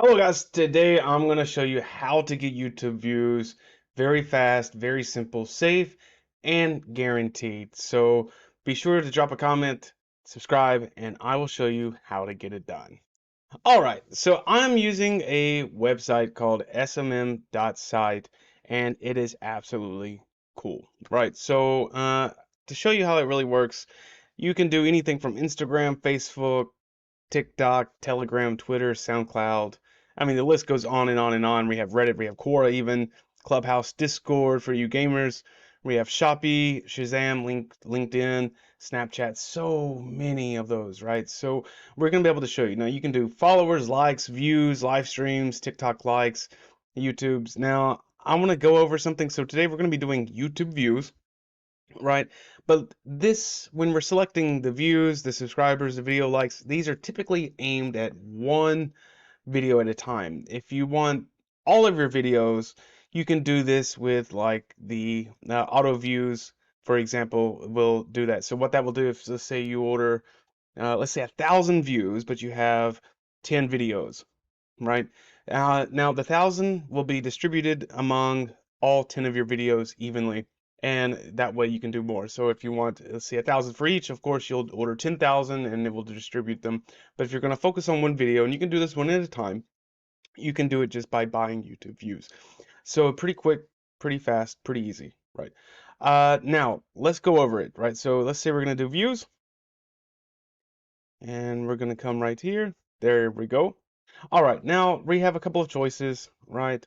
Hello guys, today I'm going to show you how to get YouTube views very fast, very simple, safe, and guaranteed. So be sure to drop a comment, subscribe, and I will show you how to get it done. Alright, so I'm using a website called smm.site and it is absolutely cool. Right, so to show you how it really works, you can do anything from Instagram, Facebook, TikTok, Telegram, Twitter, SoundCloud. I mean, the list goes on and on and on. We have Reddit, we have Quora, even Clubhouse, Discord for you gamers. We have Shopee, Shazam, LinkedIn, Snapchat, so many of those, right? So we're going to be able to show you. Now, you can do followers, likes, views, live streams, TikTok likes, YouTube's. Now, I want to go over something. So today we're going to be doing YouTube views, right? But this, when we're selecting the views, the subscribers, the video likes, these are typically aimed at one video at a time. If you want all of your videos, you can do this with like the auto views, for example, will do that. So what that will do is, let's say you order, let's say 1,000 views, but you have 10 videos, right? Now the 1,000 will be distributed among all 10 of your videos evenly, and that way you can do more. So if you want, let's say 1,000 for each, of course you'll order 10,000 and it will distribute them. But if you're going to focus on one video, and you can do this one at a time, you can do it just by buying YouTube views. So pretty quick, pretty fast, pretty easy, right? Now let's go over it, right? So let's say we're going to do views, and we're going to come right here. There we go. All right, now we have a couple of choices, right?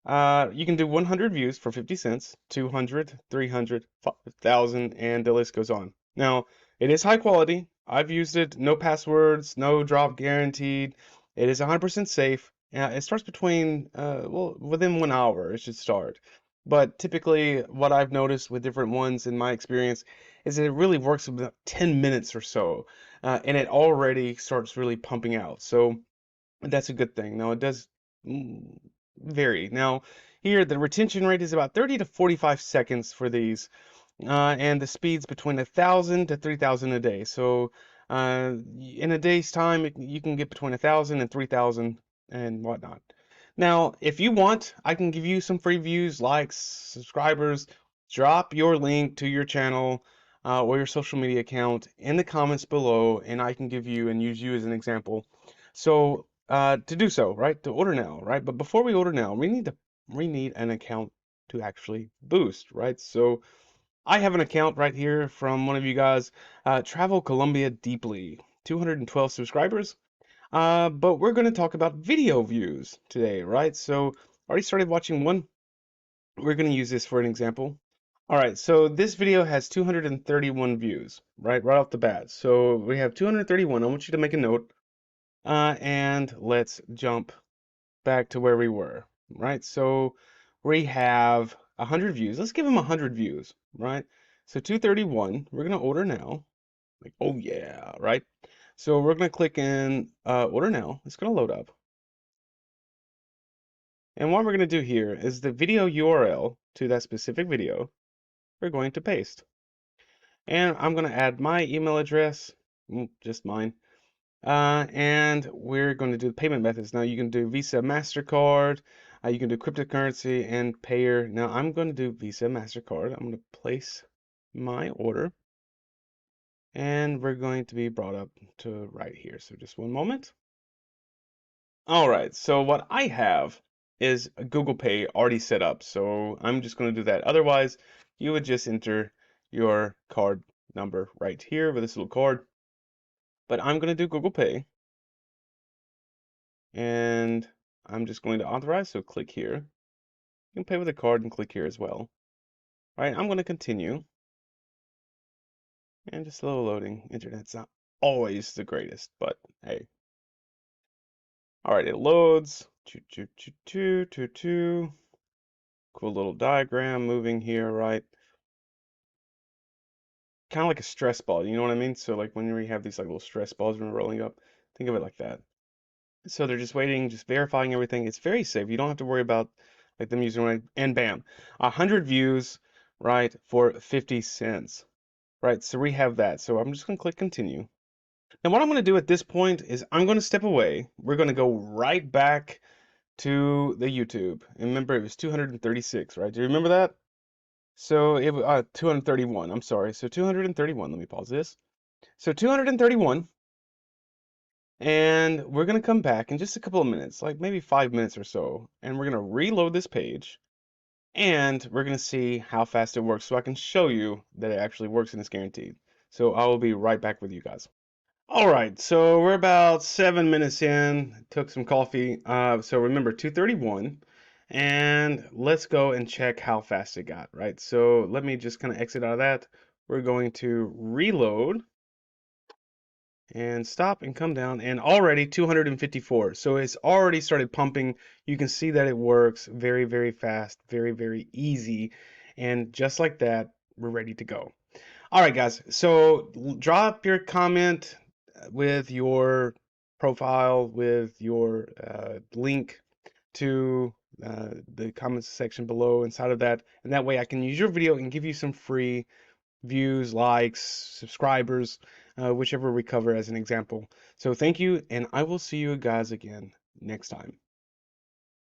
You can do 100 views for 50 cents, 200, 300, 5,000, and the list goes on. Now, it is high quality. I've used it, no passwords, no drop guaranteed. It is 100% safe. It starts between, well, within 1 hour, it should start. But typically, what I've noticed with different ones in my experience is that it really works about 10 minutes or so, and it already starts really pumping out. So, that's a good thing. Now it does mm, vary. Now here the retention rate is about 30 to 45 seconds for these, and the speed's between 1,000 to 3,000 a day. So in a day's time, you can get between 1,000 and 3,000 and whatnot. Now, if you want, I can give you some free views, likes, subscribers. Drop your link to your channel or your social media account in the comments below, and I can give you and use you as an example. So to do so, right? To order now, right? But before we order now, we need an account to actually boost, right? So I have an account right here from one of you guys, Travel Colombia Deeply, 212 subscribers. But we're going to talk about video views today, right? So already started watching one. We're going to use this for an example. All right, so this video has 231 views, right off the bat. So we have 231. I want you to make a note. And let's jump back to where we were, right? So we have 100 views. Let's give them 100 views, right? So 231, we're going to order now. Like, oh yeah, right? So we're going to click in order now. It's going to load up. And what we're going to do here is the video URL to that specific video, we're going to paste. And I'm going to add my email address, just mine. And we're going to do the payment methods. Now you can do Visa, MasterCard, you can do cryptocurrency and payer. Now I'm going to do Visa, MasterCard. I'm going to place my order and we're going to be brought up to right here. So just one moment. All right, so what I have is a Google Pay already set up. So I'm just going to do that. Otherwise, you would just enter your card number right here with this little card. But I'm going to do Google Pay. And I'm just going to authorize, so click here. You can pay with a card and click here as well. All right, I'm going to continue. And just slow loading. Internet's not always the greatest, but hey. All right, it loads. Choo, choo, choo, choo, choo, choo. Cool little diagram moving here, right? Kind of like a stress ball, you know what I mean? So like when we have these like little stress balls when we're rolling up, think of it like that. So they're just waiting, just verifying everything. It's very safe. You don't have to worry about like them using it. And bam, 100 views, right, for 50 cents, right? So we have that. So I'm just gonna click continue. Now, what I'm going to do at this point is I'm going to step away. We're going to go right back to the YouTube. And remember, it was 236, right? Do you remember that? So it was 231. I'm sorry. So 231. Let me pause this. So 231, and we're going to come back in just a couple of minutes, like maybe 5 minutes or so, and we're going to reload this page, and we're going to see how fast it works so I can show you that it actually works and it's guaranteed. So I will be right back with you guys. All right, so we're about 7 minutes in. Took some coffee. So remember 231, and let's go and check how fast it got, right? So let me just kind of exit out of that. We're going to reload and stop and come down, and already 254. So it's already started pumping. You can see that it works very, very fast, very, very easy. And just like that, we're ready to go. All right, guys. So drop your comment with your profile, with your link to the comments section below inside of that. And that way I can use your video and give you some free views, likes, subscribers, whichever we cover as an example. So thank you, and I will see you guys again next time.